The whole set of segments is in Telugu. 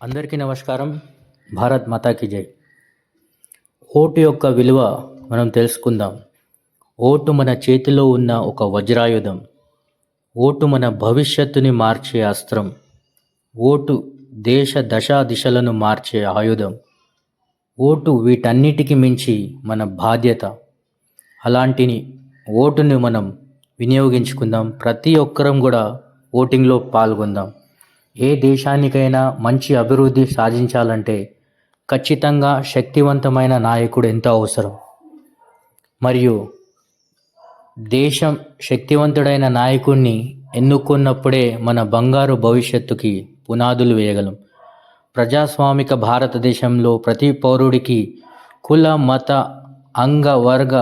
అందరికీ నమస్కారం. భారత్ మాతాకి జై. ఓటు యొక్క విలువ మనం తెలుసుకుందాం. ఓటు మన చేతిలో ఉన్న ఒక వజ్రాయుధం. ఓటు మన భవిష్యత్తుని మార్చే అస్త్రం. ఓటు దేశ దశా దిశలను మార్చే ఆయుధం. ఓటు వీటన్నిటికి మించి మన బాధ్యత. అలాంటి ఓటుని మనం వినియోగించుకుందాం. ప్రతి ఒక్కరం కూడా ఓటింగ్లో పాల్గొందాం. ఏ దేశానికైనా మంచి అభివృద్ధి సాధించాలంటే ఖచ్చితంగా శక్తివంతమైన నాయకుడు ఎంతో అవసరం. మరియు దేశం శక్తివంతుడైన నాయకుడిని ఎన్నుకున్నప్పుడే మన బంగారు భవిష్యత్తుకి పునాదులు వేయగలం. ప్రజాస్వామిక భారతదేశంలో ప్రతి పౌరుడికి కుల, మత, అంగ, వర్గ,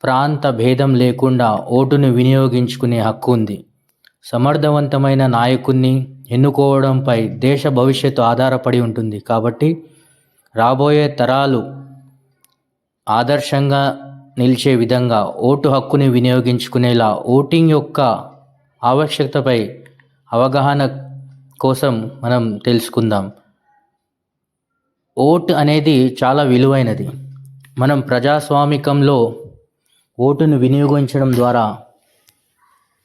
ప్రాంత భేదం లేకుండా ఓటును వినియోగించుకునే హక్కు ఉంది. సమర్థవంతమైన నాయకుడిని ఎన్నుకోవడంపై దేశ భవిష్యత్తు ఆధారపడి ఉంటుంది. కాబట్టి రాబోయే తరాలు ఆదర్శంగా నిలిచే విధంగా ఓటు హక్కుని వినియోగించుకునేలా ఓటింగ్ యొక్క ఆవశ్యకతపై అవగాహన కోసం మనం తెలుసుకుందాం. ఓటు అనేది చాలా విలువైనది. మనం ప్రజాస్వామికంలో ఓటును వినియోగించడం ద్వారా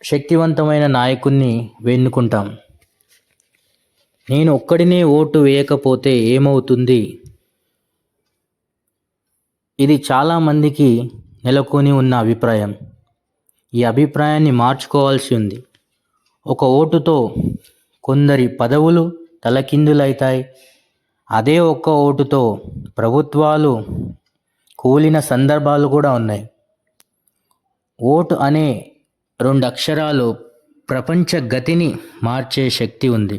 శక్తివంతమైన నాయకుడిని ఎన్నుకుంటాం. నేను ఒక్కడినే ఓటు వేయకపోతే ఏమవుతుంది? ఇది చాలామందికి నెలకొని ఉన్న అభిప్రాయం. ఈ అభిప్రాయాన్ని మార్చుకోవాల్సి ఉంది. ఒక ఓటుతో కొందరి పదవులు తలకిందులవుతాయి. అదే ఒక్క ఓటుతో ప్రభుత్వాలు కూలిన సందర్భాలు కూడా ఉన్నాయి. ఓటు అనే 2 అక్షరాలు ప్రపంచ గతిని మార్చే శక్తి ఉంది.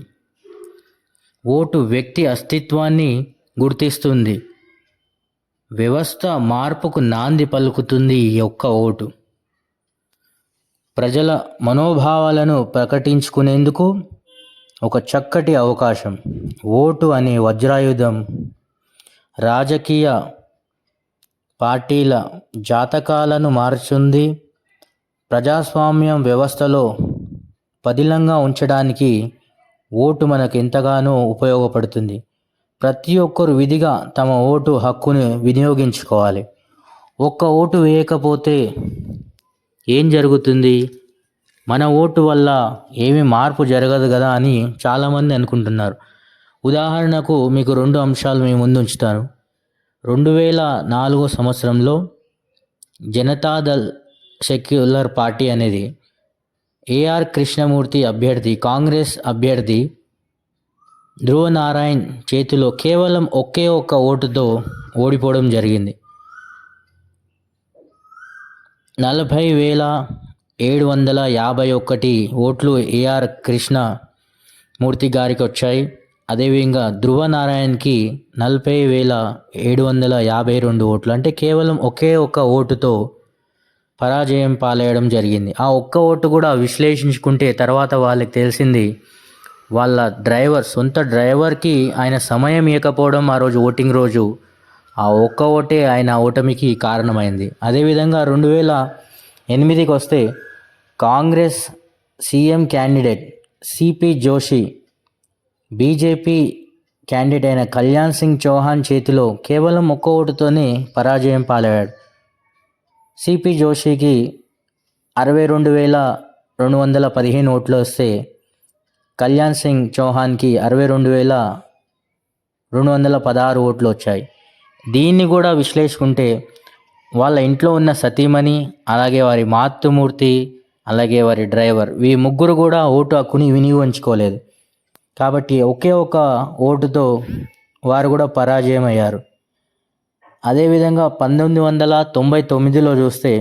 ఓటు వ్యక్తి అస్తిత్వాన్ని గుర్తిస్తుంది. వ్యవస్థ మార్పుకు నాంది పలుకుతుంది. ఈ ఒక్క ఓటు ప్రజల మనోభావాలను ప్రకటించుకునేందుకు ఒక చక్కటి అవకాశం. ఓటు అనే వజ్రాయుధం రాజకీయ పార్టీల జాతకాలను మార్చుంది. ప్రజాస్వామ్యం వ్యవస్థలో పదిలంగా ఉంచడానికి ఓటు మనకు ఎంతగానో ఉపయోగపడుతుంది. ప్రతి ఒక్కరు విధిగా తమ ఓటు హక్కును వినియోగించుకోవాలి. ఒక్క ఓటు వేయకపోతే ఏం జరుగుతుంది? మన ఓటు వల్ల ఏమీ మార్పు జరగదు కదా అని చాలామంది అనుకుంటున్నారు. ఉదాహరణకు మీకు 2 అంశాలు మీ ముందు ఉంచుతాను. 2004 సంవత్సరంలో జనతాదళ్ సెక్యులర్ పార్టీ అనేది ఏఆర్ కృష్ణమూర్తి అభ్యర్థి, కాంగ్రెస్ అభ్యర్థి ధ్రువనారాయణ్ చేతిలో కేవలం ఒకే ఒక్క ఓటుతో ఓడిపోవడం జరిగింది. 40,751 ఓట్లు ఏఆర్ కృష్ణమూర్తి గారికి వచ్చాయి. అదేవిధంగా ధ్రువనారాయణ్కి 40,752 ఓట్లు, అంటే కేవలం ఒకే ఒక్క ఓటుతో పరాజయం పాలేయడం జరిగింది. ఆ ఒక్క ఓటు కూడా విశ్లేషించుకుంటే తర్వాత వాళ్ళకి తెలిసింది, వాళ్ళ సొంత డ్రైవర్కి ఆయన సమయం ఇవ్వకపోవడం ఆ రోజు ఓటింగ్ రోజు ఆ ఒక్క ఓటే ఆయన ఓటమికి కారణమైంది. అదేవిధంగా 2008కి వస్తే Congress CM candidate CP Joshi BJP candidate అయిన కళ్యాణ్ సింగ్ చౌహాన్ చేతిలో కేవలం ఒక్క ఓటుతోనే పరాజయం పాలయ్యాడు. సిపి జోషికి 62,215 ఓట్లు వస్తే కళ్యాణ్ సింగ్ చౌహాన్కి 62,216 ఓట్లు వచ్చాయి. దీన్ని కూడా విశ్లేషించుకుంటే వాళ్ళ ఇంట్లో ఉన్న సతీమణి, అలాగే వారి మాతృమూర్తి, అలాగే వారి డ్రైవర్, ఈ ముగ్గురు కూడా ఓటు హక్కుని వినియోగించుకోలేదు. కాబట్టి ఒకే ఒక ఓటుతో వారు కూడా పరాజయం అయ్యారు. అదేవిధంగా 1999లో చూస్తే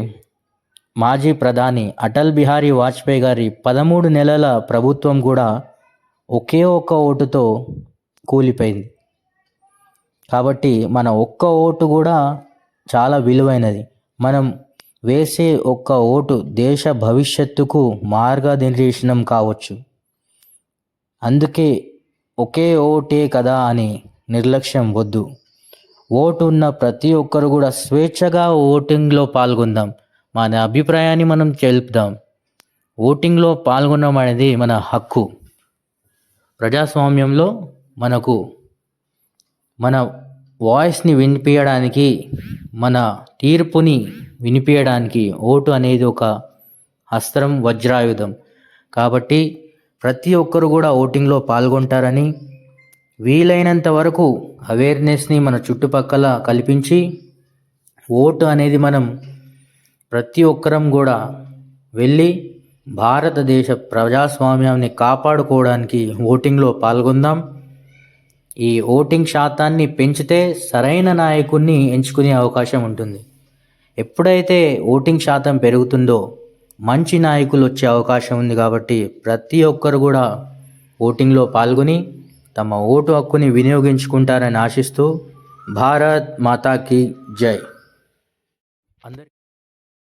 మాజీ ప్రధాని అటల్ బిహారీ వాజ్పేయి గారి 13 నెలల ప్రభుత్వం కూడా ఒకే ఒక్క ఓటుతో కూలిపోయింది. కాబట్టి మన ఒక్క ఓటు కూడా చాలా విలువైనది. మనం వేసే ఒక్క ఓటు దేశ భవిష్యత్తుకు మార్గనిర్దేశనం కావచ్చు. అందుకే ఒకే ఓటే కదా అని నిర్లక్ష్యం వద్దు. ఓటు ఉన్న ప్రతి ఒక్కరు కూడా స్వేచ్ఛగా ఓటింగ్లో పాల్గొందాం. మన అభిప్రాయాన్ని మనం తెలుపుదాం. ఓటింగ్లో పాల్గొనడం అనేది మన హక్కు. ప్రజాస్వామ్యంలో మనకు మన వాయిస్ని వినిపించడానికి, మన తీర్పుని వినిపించడానికి ఓటు అనేది ఒక అస్త్రం, వజ్రాయుధం. కాబట్టి ప్రతి ఒక్కరు కూడా ఓటింగ్లో పాల్గొంటారని, వీలైనంత వరకు అవేర్నెస్ని మన చుట్టుపక్కల కల్పించి ఓటు అనేది మనం ప్రతి ఒక్కరం కూడా వెళ్ళి భారతదేశ ప్రజాస్వామ్యాన్ని కాపాడుకోవడానికి ఓటింగ్లో పాల్గొందాం. ఈ ఓటింగ్ శాతాన్ని పెంచితే సరైన నాయకుడిని ఎంచుకునే అవకాశం ఉంటుంది. ఎప్పుడైతే ఓటింగ్ శాతం పెరుగుతుందో మంచి నాయకులు వచ్చే అవకాశం ఉంది. కాబట్టి ప్రతి ఒక్కరు కూడా ఓటింగ్లో పాల్గొని తమ ఓటు హక్కుని వినియోగించుకుంటారని ఆశిస్తూ భారత్ మాతాకి జై. అందరి